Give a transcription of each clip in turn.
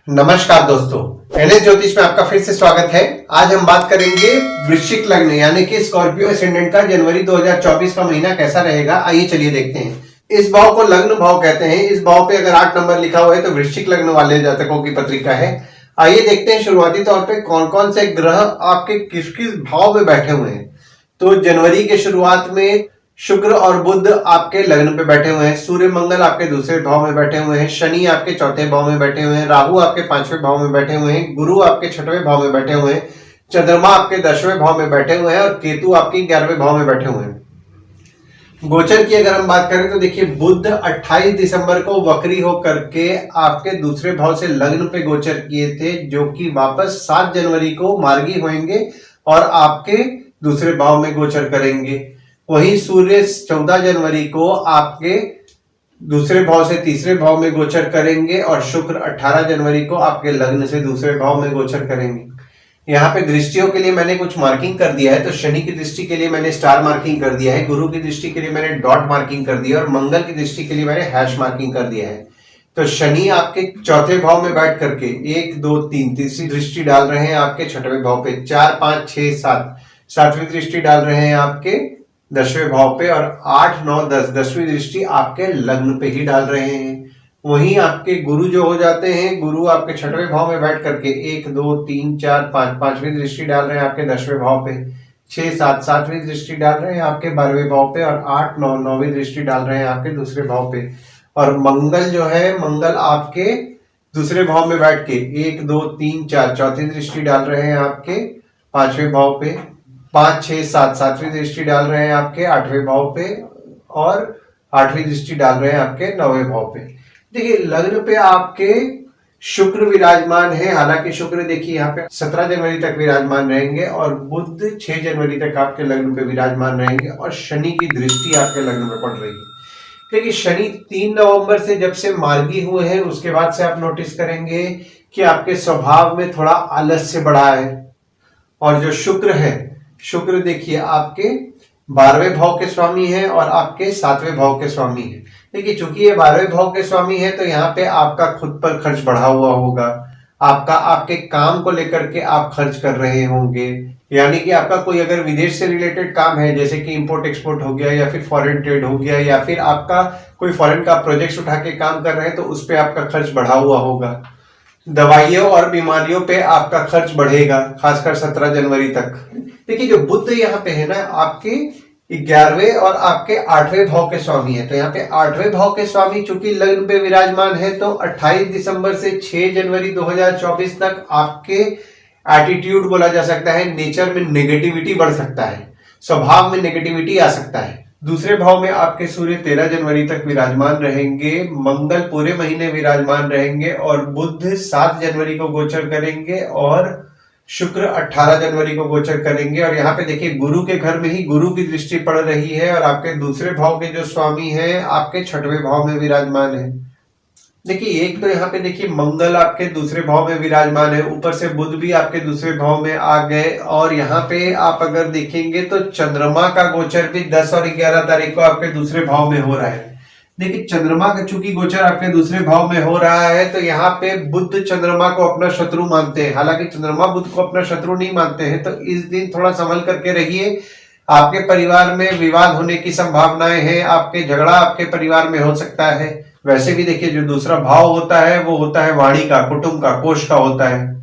नमस्कार दोस्तों, एनएस ज्योतिष में आपका फिर से स्वागत है। आज हम बात करेंगे वृश्चिक लग्न यानी कि स्कॉर्पियो एसेंडेंट का जनवरी 2024 का महीना कैसा रहेगा। आइए चलिए देखते हैं। इस भाव को लग्न भाव कहते हैं। इस भाव पे अगर 8 नंबर लिखा हुआ है तो वृश्चिक लग्न वाले जातकों की पत्रिका है। आइए देखते हैं शुरुआती तौर पे कौन कौन से ग्रह आपके किस किस भाव में बैठे हुए हैं। तो जनवरी के शुरुआत में शुक्र और बुध आपके लग्न पे बैठे हुए हैं। सूर्य मंगल आपके दूसरे भाव में बैठे हुए हैं। शनि आपके चौथे भाव में बैठे हुए हैं। राहु आपके 5वें भाव में बैठे हुए हैं। गुरु आपके 6वें भाव में बैठे हुए हैं। चंद्रमा आपके 10वें भाव में बैठे हुए हैं और केतु आपके 11वें भाव में बैठे हुए हैं। गोचर की अगर हम बात करें तो देखिए, बुध 28 दिसंबर को वक्री होकर के आपके दूसरे भाव से लग्न पे गोचर किए थे, जो कि वापस 7 जनवरी को मार्गी होंगे और आपके दूसरे भाव में गोचर करेंगे। वही सूर्य 14 जनवरी को आपके दूसरे भाव से तीसरे भाव में गोचर करेंगे और शुक्र 18 जनवरी को आपके लग्न से दूसरे भाव में गोचर करेंगे। यहाँ पे दृष्टियों के लिए मैंने कुछ मार्किंग कर दिया है। तो शनि की दृष्टि के लिए मैंने स्टार मार्किंग कर दिया है, गुरु की दृष्टि के लिए मैंने डॉट मार्किंग कर दिया और मंगल की दृष्टि के लिए मैंने हैश मार्किंग कर दिया है। तो शनि आपके चौथे भाव में बैठ करके 1 2 3 तीसरी दृष्टि डाल रहे हैं आपके 6वें भाव पे। 4 5 6 7 7वीं दृष्टि डाल रहे हैं आपके 10वें भाव पे और 8 9 10 10वीं दृष्टि आपके लग्न पे ही डाल रहे हैं। वहीं आपके गुरु जो हो जाते हैं, गुरु आपके 6वें भाव में बैठ करके 1 2 3 4 5 5वीं दृष्टि डाल रहे हैं आपके 10वें भाव पे। 6 7 7वीं दृष्टि डाल रहे हैं आपके 12वें भाव पे और 8 9 9वीं दृष्टि डाल रहे हैं आपके दूसरे भाव पे। और मंगल जो है, मंगल आपके दूसरे भाव में बैठ के 1 2 3 4 चौथी दृष्टि डाल रहे हैं आपके 5वें भाव पे। 5 6 7 7वीं दृष्टि डाल रहे हैं आपके 8वें भाव पे और 8वीं दृष्टि डाल रहे हैं आपके 9वें भाव पे। देखिए, लग्न पे आपके शुक्र विराजमान है। हालांकि शुक्र देखिए यहाँ पे 17 जनवरी तक विराजमान रहेंगे और बुध 6 जनवरी तक आपके लग्न पे विराजमान रहेंगे और शनि की दृष्टि आपके लग्न में पड़ रही है। देखिए, शनि 3 नवंबर से जब से मार्गी हुए हैं उसके बाद से आप नोटिस करेंगे कि आपके स्वभाव में थोड़ा आलस्य बढ़ा है। और जो शुक्र है, शुक्र देखिए आपके 12वें भाव के स्वामी है और आपके 7वें भाव के स्वामी है। देखिए, चूंकि ये 12वें भाव के स्वामी है तो यहाँ पे आपका खुद पर खर्च बढ़ा हुआ होगा। आपका आपके काम को लेकर के आप खर्च कर रहे होंगे, यानी कि आपका कोई अगर विदेश से रिलेटेड काम है, जैसे कि इंपोर्ट एक्सपोर्ट हो गया या फिर फॉरेन ट्रेड हो गया या फिर आपका कोई फॉरेन का प्रोजेक्ट उठा के काम कर रहे हैं तो उस पर आपका खर्च बढ़ा हुआ होगा। दवाइयों और बीमारियों पे आपका खर्च बढ़ेगा, खासकर 17 जनवरी तक। देखिए, जो बुध यहाँ पे है ना, आपके 11वें और आपके 8वें भाव के स्वामी है। तो यहाँ पे 8वें भाव के स्वामी चूंकि लग्न पे विराजमान है तो 28 दिसंबर से 6 जनवरी 2024 तक आपके एटीट्यूड बोला जा सकता है, नेचर में नेगेटिविटी बढ़ सकता है, स्वभाव में नेगेटिविटी आ सकता है। दूसरे भाव में आपके सूर्य 13 जनवरी तक विराजमान रहेंगे, मंगल पूरे महीने विराजमान रहेंगे और बुध 7 जनवरी को गोचर करेंगे और शुक्र 18 जनवरी को गोचर करेंगे। और यहाँ पे देखिए, गुरु के घर में ही गुरु की दृष्टि पड़ रही है और आपके दूसरे भाव के जो स्वामी हैं आपके 6वें भाव में विराजमान है। देखिए, एक तो यहाँ पे देखिए मंगल आपके दूसरे भाव में विराजमान है, ऊपर से बुध भी आपके दूसरे भाव में आ गए और यहाँ पे आप अगर देखेंगे तो चंद्रमा का गोचर भी 10 और 11 तारीख को आपके दूसरे भाव में हो रहा है। देखिए, चंद्रमा का चूंकि गोचर आपके दूसरे भाव में हो रहा है तो यहाँ पे बुध चंद्रमा को अपना शत्रु मानते हैं। हालांकि चंद्रमा बुध को अपना शत्रु नहीं मानते हैं, तो इस दिन थोड़ा संभल करके रहिए। आपके परिवार में विवाद होने की संभावनाएं हैं, आपके झगड़ा आपके परिवार में हो सकता है। वैसे भी देखिए, जो दूसरा भाव होता है वो होता है वाणी का, कुटुंब का, कोष का होता है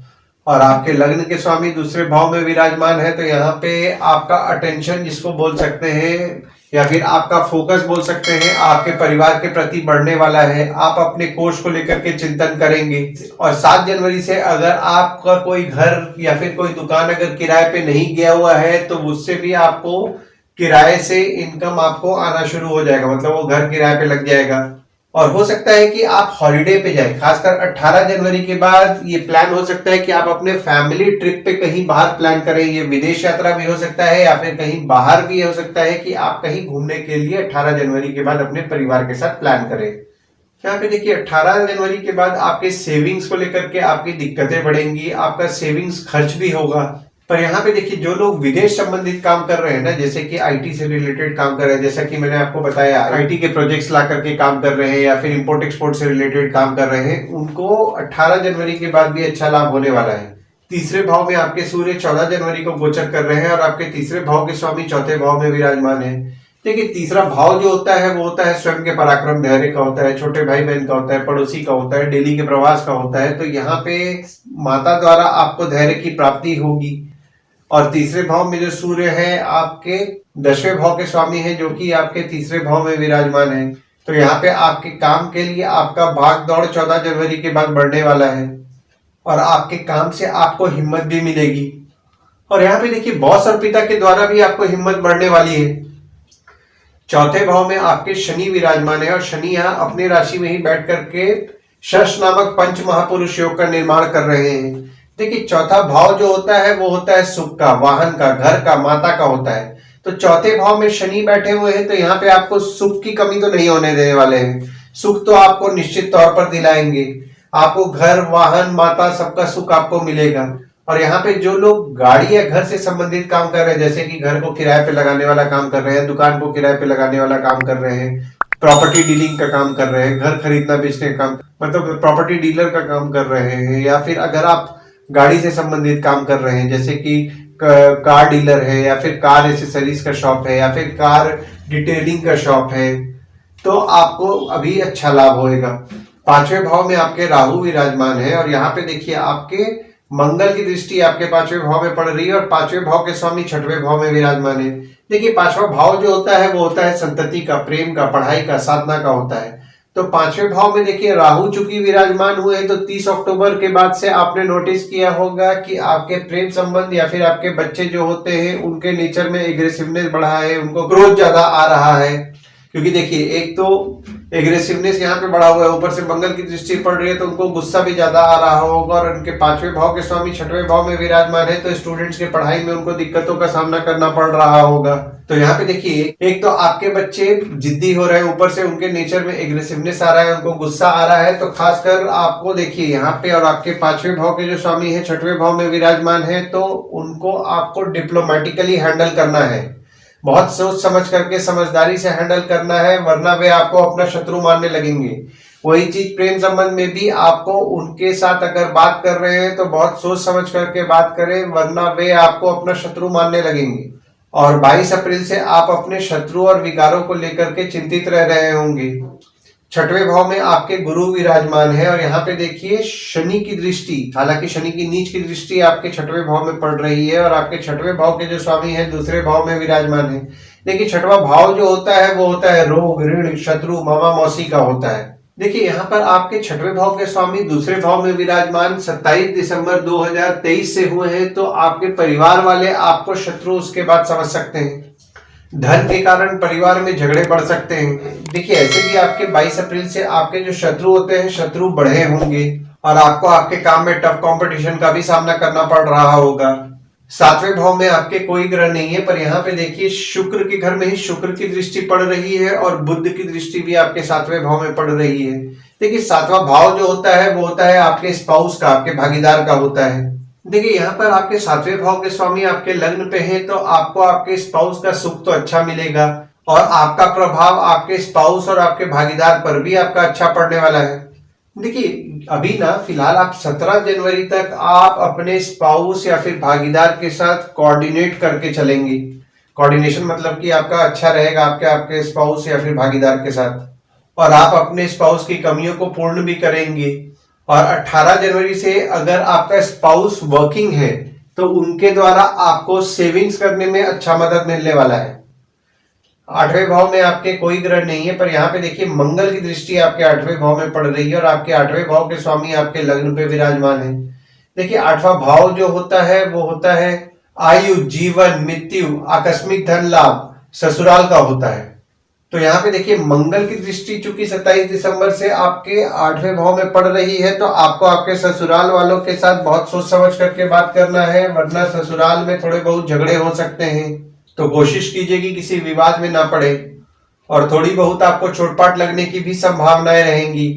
और आपके लग्न के स्वामी दूसरे भाव में विराजमान है। तो यहाँ पे आपका अटेंशन जिसको बोल सकते हैं या फिर आपका फोकस बोल सकते हैं आपके परिवार के प्रति बढ़ने वाला है। आप अपने कोष को लेकर के चिंतन करेंगे और 7 जनवरी से अगर आपका कोई घर या फिर कोई दुकान अगर किराए पे नहीं गया हुआ है तो उससे भी आपको किराए से इनकम आपको आना शुरू हो जाएगा, मतलब वो घर किराए पे लग जाएगा। और हो सकता है कि आप हॉलिडे पे जाए, खासकर 18 जनवरी के बाद ये प्लान हो सकता है कि आप अपने फैमिली ट्रिप पे कहीं बाहर प्लान करें। ये विदेश यात्रा भी हो सकता है या फिर कहीं बाहर भी हो सकता है कि आप कहीं घूमने के लिए 18 जनवरी के बाद अपने परिवार के साथ प्लान करें। यहाँ पे देखिए, 18 जनवरी के बाद आपके सेविंग्स को लेकर के आपकी दिक्कतें बढ़ेंगी, आपका सेविंग्स खर्च भी होगा। पर यहाँ पे देखिए जो लोग विदेश संबंधित काम कर रहे हैं ना, जैसे कि आईटी से रिलेटेड काम कर रहे हैं, जैसा कि मैंने आपको बताया आईटी के प्रोजेक्ट्स ला करके काम कर रहे हैं या फिर इंपोर्ट एक्सपोर्ट से रिलेटेड काम कर रहे हैं, उनको 18 जनवरी के बाद भी अच्छा लाभ होने वाला है। तीसरे भाव में आपके सूर्य 14 जनवरी को गोचर कर रहे हैं और आपके तीसरे भाव के स्वामी चौथे भाव में विराजमान है। देखिए तीसरा भाव जो होता है वो होता है स्वयं के पराक्रम धैर्य का होता है, छोटे भाई बहन का होता है, पड़ोसी का होता है, डेली के प्रवास का होता है। तो यहाँ पे माता द्वारा आपको धैर्य की प्राप्ति होगी। और तीसरे भाव में जो सूर्य है आपके 10वें भाव के स्वामी है, जो कि आपके तीसरे भाव में विराजमान है। तो यहाँ पे आपके काम के लिए आपका भाग दौड़ 14 जनवरी के बाद बढ़ने वाला है और आपके काम से आपको हिम्मत भी मिलेगी। और यहाँ पे देखिए बॉस और पिता के द्वारा भी आपको हिम्मत बढ़ने वाली है। चौथे भाव में आपके शनि विराजमान है और शनि यहाँ अपनी राशि में ही बैठ करके शश नामक पंच महापुरुष योग का निर्माण कर रहे हैं। देखिए चौथा भाव जो होता है वो होता है सुख का, वाहन का, घर का, माता का होता है। तो चौथे भाव में शनि बैठे हुए हैं तो यहाँ पे आपको सुख की कमी तो नहीं होने देने वाले हैं। सुख तो आपको निश्चित तौर पर दिलाएंगे। आपको घर, वाहन, माता सबका सुख आपको मिलेगा। और यहाँ पे जो लोग गाड़ी या घर से संबंधित काम कर रहे हैं, जैसे कि घर को किराए पे लगाने वाला काम कर रहे हैं, दुकान को किराए पे लगाने वाला काम कर रहे हैं, प्रॉपर्टी डीलिंग का काम कर रहे हैं, घर खरीदना बेचने का काम, मतलब प्रॉपर्टी डीलर का काम कर रहे हैं, या फिर अगर आप गाड़ी से संबंधित काम कर रहे हैं जैसे कि कार डीलर है या फिर कार एसेसरीज का शॉप है या फिर कार डिटेलिंग का शॉप है, तो आपको अभी अच्छा लाभ होएगा। पांचवें भाव में आपके राहु विराजमान है और यहाँ पे देखिए आपके मंगल की दृष्टि आपके पांचवें भाव में पड़ रही है और पांचवें भाव के स्वामी छठवें भाव में विराजमान है। देखिए पांचवा भाव जो होता है वो होता है संतति का, प्रेम का, पढ़ाई का, साधना का होता है। तो पांचवें भाव में देखिए राहु चूंकि विराजमान हुए हैं तो 30 अक्टूबर के बाद से आपने नोटिस किया होगा कि आपके प्रेम संबंध या फिर आपके बच्चे जो होते हैं उनके नेचर में एग्रेसिवनेस बढ़ा है, उनको क्रोध ज्यादा आ रहा है। क्योंकि देखिए एक तो एग्रेसिवनेस यहाँ पे बढ़ा हुआ है, ऊपर से मंगल की दृष्टि पड़ रही है तो उनको गुस्सा भी ज्यादा आ रहा होगा और उनके पांचवें भाव के स्वामी छठवें भाव में विराजमान है तो स्टूडेंट्स के पढ़ाई में उनको दिक्कतों का सामना करना पड़ रहा होगा। तो यहाँ पे देखिए एक तो आपके बच्चे जिद्दी हो रहे हैं, ऊपर से उनके नेचर में एग्रेसिवनेस आ रहा है, उनको गुस्सा आ रहा है। तो खासकर आपको देखिए यहाँ पे और आपके पांचवें भाव के जो स्वामी है छठवें भाव में विराजमान है तो उनको आपको डिप्लोमेटिकली हैंडल करना है, बहुत सोच समझ करके समझदारी से हैंडल करना है, वरना वे आपको अपना शत्रु मानने लगेंगे। वही चीज प्रेम संबंध में भी आपको उनके साथ अगर बात कर रहे हैं तो बहुत सोच समझ करके बात करें, वरना वे आपको अपना शत्रु मानने लगेंगे। और 22 अप्रैल से आप अपने शत्रु और विकारों को लेकर के चिंतित रह रहे होंगे। छठवें भाव में आपके गुरु विराजमान है और यहाँ पे देखिए शनि की दृष्टि, हालांकि शनि की नीच की दृष्टि आपके छठवें भाव में पड़ रही है और आपके छठवें भाव के जो स्वामी है दूसरे भाव में विराजमान है। देखिए छठवां भाव जो होता है वो होता है रोग, ऋण, शत्रु, मामा मौसी का होता है। देखिए यहाँ पर आपके छठवें भाव के स्वामी दूसरे भाव में विराजमान 27 दिसंबर 2023 से हुए हैं तो आपके परिवार वाले आपको शत्रु उसके बाद समझ सकते हैं। धन के कारण परिवार में झगड़े बढ़ सकते हैं। देखिए ऐसे भी आपके 22 अप्रैल से आपके जो शत्रु होते हैं शत्रु बढ़े होंगे और आपको आपके काम में टफ कंपटीशन का भी सामना करना पड़ रहा होगा। सातवें भाव में आपके कोई ग्रह नहीं है पर यहाँ पे देखिए शुक्र के घर में ही शुक्र की दृष्टि पड़ रही है और बुध की दृष्टि भी आपके सातवें भाव में पड़ रही है। देखिए सातवां भाव जो होता है वो होता है आपके स्पाउस का, आपके भागीदार का होता है। देखिए यहाँ पर आपके सातवें भाव के स्वामी आपके लग्न पे हैं तो आपको आपके स्पाउस का सुख तो अच्छा मिलेगा और आपका प्रभाव आपके स्पाउस और आपके भागीदार पर भी आपका अच्छा पड़ने वाला है। देखिए अभी ना फिलहाल आप 17 जनवरी तक आप अपने स्पाउस या फिर भागीदार के साथ कोऑर्डिनेट करके चलेंगे। कोऑर्डिनेशन मतलब कि आपका अच्छा रहेगा आपके स्पाउस या फिर भागीदार के साथ और आप अपने स्पाउस की कमियों को पूर्ण भी करेंगे। और 18 जनवरी से अगर आपका स्पाउस वर्किंग है तो उनके द्वारा आपको सेविंग्स करने में अच्छा मदद मिलने वाला है। 8वें भाव में आपके कोई ग्रह नहीं है पर यहाँ पे देखिए मंगल की दृष्टि आपके 8वें भाव में पड़ रही है और आपके 8वें भाव के स्वामी आपके लग्न पे विराजमान है। देखिए 8वां भाव जो होता है वो होता है आयु, जीवन, मृत्यु, आकस्मिक धन लाभ, ससुराल का होता है। तो यहाँ पे देखिए मंगल की दृष्टि चूंकि 27 दिसंबर से आपके 8वें भाव में पड़ रही है तो आपको आपके ससुराल वालों के साथ बहुत सोच समझ करके बात करना है, वरना ससुराल में थोड़े बहुत झगड़े हो सकते हैं। तो कोशिश कीजिए कि किसी विवाद में ना पड़े और थोड़ी बहुत आपको चोटपाट लगने की भी संभावनाएं रहेंगी।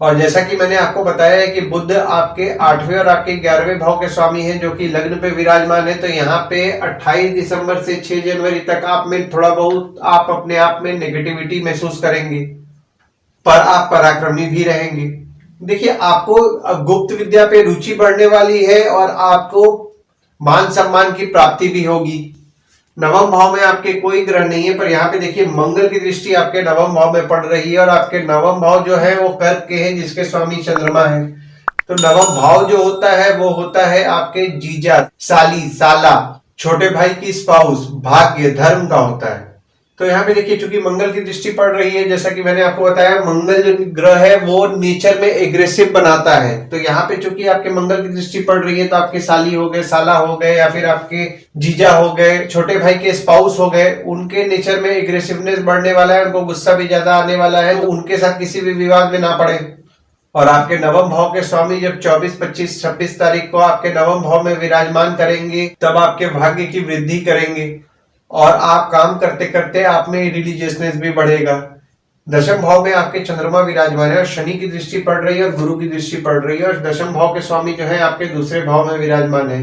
और जैसा कि मैंने आपको बताया है कि बुध आपके 8वें और आपके 11वें भाव के स्वामी हैं, जो कि लग्न पे विराजमान है। तो यहाँ पे 28 दिसंबर से 6 जनवरी तक आप में थोड़ा बहुत आप अपने आप में नेगेटिविटी महसूस करेंगे, पर आप पराक्रमी भी रहेंगे। देखिए, आपको गुप्त विद्या पे रुचि बढ़ने वाली है और आपको मान सम्मान की प्राप्ति भी होगी। नवम भाव में आपके कोई ग्रह नहीं है, पर यहाँ पे देखिए मंगल की दृष्टि आपके नवम भाव में पड़ रही है और आपके नवम भाव जो है वो कर्क के हैं, जिसके स्वामी चंद्रमा है। तो नवम भाव जो होता है वो होता है आपके जीजा, साली, साला, छोटे भाई की स्पाउस, भाग्य, धर्म का होता है। तो यहाँ पे देखिए, चूंकि मंगल की दृष्टि पड़ रही है, जैसा कि मैंने आपको बताया, मंगल जो ग्रह है वो नेचर में एग्रेसिव बनाता है। तो यहाँ पे चूंकि आपके मंगल की दृष्टि पड़ रही है, तो आपके साली हो गए, साला हो गए, या फिर आपके जीजा हो गए, छोटे भाई के स्पाउस हो गए, उनके नेचर में एग्रेसिवनेस बढ़ने वाला है, उनको गुस्सा भी ज्यादा आने वाला है, तो उनके साथ किसी भी विवाद में ना पड़े। और आपके नवम भाव के स्वामी जब 24, 25, 26 तारीख को आपके नवम भाव में विराजमान करेंगे, तब आपके भाग्य की वृद्धि करेंगे और आप काम करते करते आप में रिलीजियसनेस भी बढ़ेगा। दशम भाव में आपके चंद्रमा विराजमान है और शनि की दृष्टि पड़ रही है और गुरु की दृष्टि पड़ रही है, और दशम भाव के स्वामी जो है आपके दूसरे भाव में विराजमान है।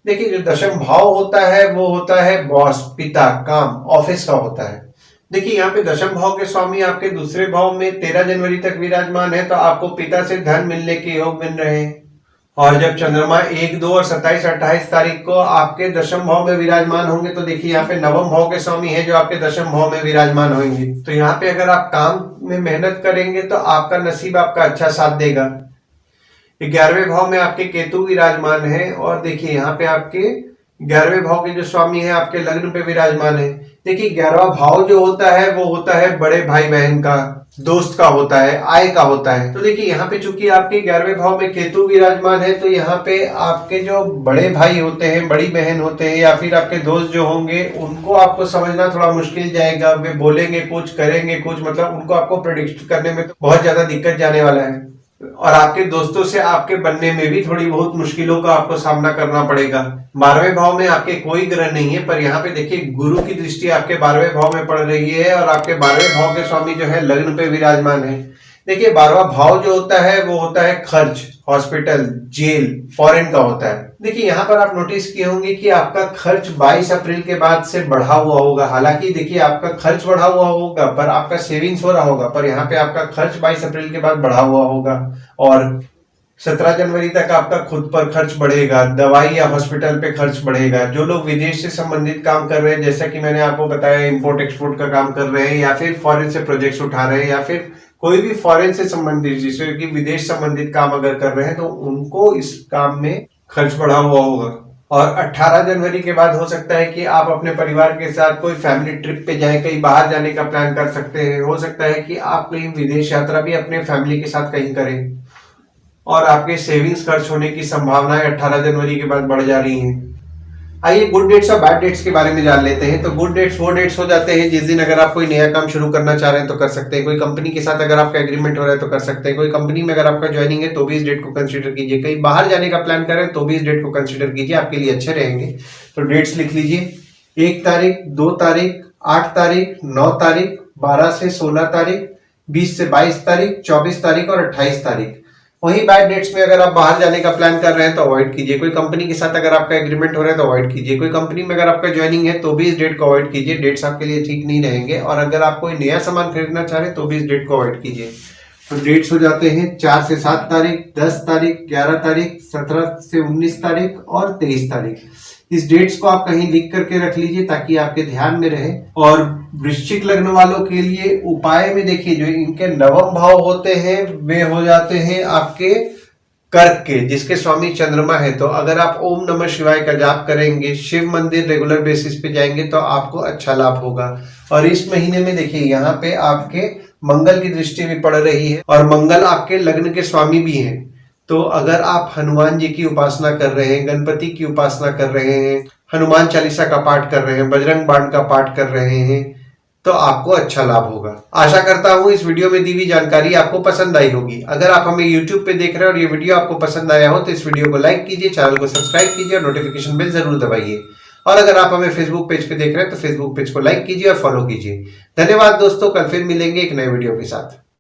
देखिए, जो दशम भाव होता है वो होता है बॉस, पिता, काम, ऑफिस का होता है। देखिए, यहाँ पे दशम भाव के स्वामी आपके दूसरे भाव में 13 जनवरी तक विराजमान है, तो आपको पिता से धन मिलने के योग मिल रहे हैं। और जब चंद्रमा 1, 2 और 27, 28 तारीख को आपके दशम भाव में विराजमान होंगे, तो देखिए यहाँ पे नवम भाव के स्वामी है जो आपके दशम भाव में विराजमान होंगे। तो यहाँ पे अगर आप काम में मेहनत करेंगे तो आपका नसीब आपका अच्छा साथ देगा। 11वें भाव में आपके केतु विराजमान है और देखिए यहाँ पे आपके 11वें भाव के जो स्वामी है आपके लग्न पे विराजमान है। देखिए, 11वां भाव जो होता है वो होता है बड़े भाई बहन का, दोस्त का होता है, आय का होता है। तो देखिए, यहाँ पे चूंकि आपके 11वें भाव में केतु विराजमान है, तो यहाँ पे आपके जो बड़े भाई होते हैं, बड़ी बहन होते हैं, या फिर आपके दोस्त जो होंगे, उनको आपको समझना थोड़ा मुश्किल जाएगा। वे बोलेंगे कुछ, करेंगे कुछ, मतलब उनको आपको प्रेडिक्ट करने में तो बहुत ज्यादा दिक्कत जाने वाला है। और आपके दोस्तों से आपके बनने में भी थोड़ी बहुत मुश्किलों का आपको सामना करना पड़ेगा। 12वें भाव में आपके कोई ग्रह नहीं है, पर यहाँ पे देखिए गुरु की दृष्टि आपके 12वें भाव में पड़ रही है और आपके 12वें भाव के स्वामी जो है लग्न पे विराजमान है। देखिए, 12वां भाव जो होता है वो होता है खर्च, हॉस्पिटल, जेल, फॉरेन का होता है। देखिए, यहाँ पर आप नोटिस किए होंगे कि आपका खर्च 22 अप्रैल के बाद से बढ़ा हुआ होगा। हालांकि देखिए, आपका खर्च बढ़ा हुआ होगा पर आपका सेविंग्स हो रहा होगा, पर यहाँ पे आपका खर्च 22 अप्रैल के बाद बढ़ा हुआ होगा। और 17 जनवरी तक आपका खुद पर खर्च बढ़ेगा, दवाई या हॉस्पिटल पे खर्च बढ़ेगा। जो लोग विदेश से संबंधित काम कर रहे हैं, जैसा कि मैंने आपको बताया, इंपोर्ट एक्सपोर्ट का काम कर रहे हैं, या फिर फॉरेन से प्रोजेक्ट्स उठा रहे हैं, या फिर कोई भी फॉरेन से संबंधित, जिससे कि विदेश संबंधित काम अगर कर रहे हैं, तो उनको इस काम में खर्च बढ़ा हुआ होगा। और 18 जनवरी के बाद हो सकता है कि आप अपने परिवार के साथ कोई फैमिली ट्रिप पे जाएं, कहीं बाहर जाने का प्लान कर सकते हैं। हो सकता है कि आप कहीं विदेश यात्रा भी अपने फैमिली के साथ कहीं करें। और आपके सेविंग्स खर्च होने की संभावनाएं 18 जनवरी के बाद बढ़ जा रही हैं। आइए गुड डेट्स और बैड डेट्स के बारे में जान लेते हैं। तो गुड डेट्स वो डेट्स हो जाते हैं जिस दिन अगर आप कोई नया काम शुरू करना चाह रहे हैं तो कर सकते हैं। कोई कंपनी के साथ अगर आपका एग्रीमेंट हो रहा है तो कर सकते हैं। कोई कंपनी में अगर आपका ज्वाइनिंग है तो भी इस डेट को कंसीडर कीजिए। कहीं बाहर जाने का प्लान करें तो भी इस डेट को कंसीडर कीजिए, आपके लिए अच्छे रहेंगे। तो डेट्स लिख लीजिए: 1 तारीख, 2 तारीख, 8 तारीख, 9 तारीख, 12 से 16 तारीख, 20 से 22 तारीख, 24 तारीख और 28 तारीख। वहीं बैड डेट्स में अगर आप बाहर जाने का प्लान कर रहे हैं तो अवॉइड कीजिए। कोई कंपनी के साथ अगर आपका एग्रीमेंट हो रहा है तो अवॉइड कीजिए। कोई कंपनी में अगर आपका ज्वाइनिंग है तो भी इस डेट को अवॉइड कीजिए, डेट्स आपके लिए ठीक नहीं रहेंगे। और अगर आप कोई नया सामान खरीदना चाह रहे हैं तो भी इस डेट को अवॉइड कीजिए। तो डेट्स हो जाते हैं 4 से 7 तारीख, 10 तारीख, 11 तारीख, 17 से 19 तारीख और 23 तारीख। इस डेट्स को आप कहीं लिख करके रख लीजिए ताकि आपके ध्यान में रहे। और वृश्चिक लग्न वालों के लिए उपाय में देखिए, जो इनके नवम भाव होते हैं वे हो जाते हैं आपके कर्क के, जिसके स्वामी चंद्रमा है। तो अगर आप ओम नमः शिवाय का जाप करेंगे, शिव मंदिर रेगुलर बेसिस पे जाएंगे तो आपको अच्छा लाभ होगा। और इस महीने में देखिए यहाँ पे आपके मंगल की दृष्टि भी पड़ रही है और मंगल आपके लग्न के स्वामी भी हैं। तो अगर आप हनुमान जी की उपासना कर रहे हैं, गणपति की उपासना कर रहे हैं, हनुमान चालीसा का पाठ कर रहे हैं, बजरंग बाण का पाठ कर रहे हैं, तो आपको अच्छा लाभ होगा। आशा करता हूं इस वीडियो में दी हुई जानकारी आपको पसंद आई होगी। अगर आप हमें YouTube पे देख रहे हैं और ये वीडियो आपको पसंद आया हो तो इस वीडियो को लाइक कीजिए, चैनल को सब्सक्राइब कीजिए और नोटिफिकेशन बेल जरूर दबाइए। और अगर आप हमें फेसबुक पेज पे देख रहे हैं तो फेसबुक पेज को लाइक कीजिए और फॉलो कीजिए। धन्यवाद दोस्तों, कल फिर मिलेंगे एक नए वीडियो के साथ।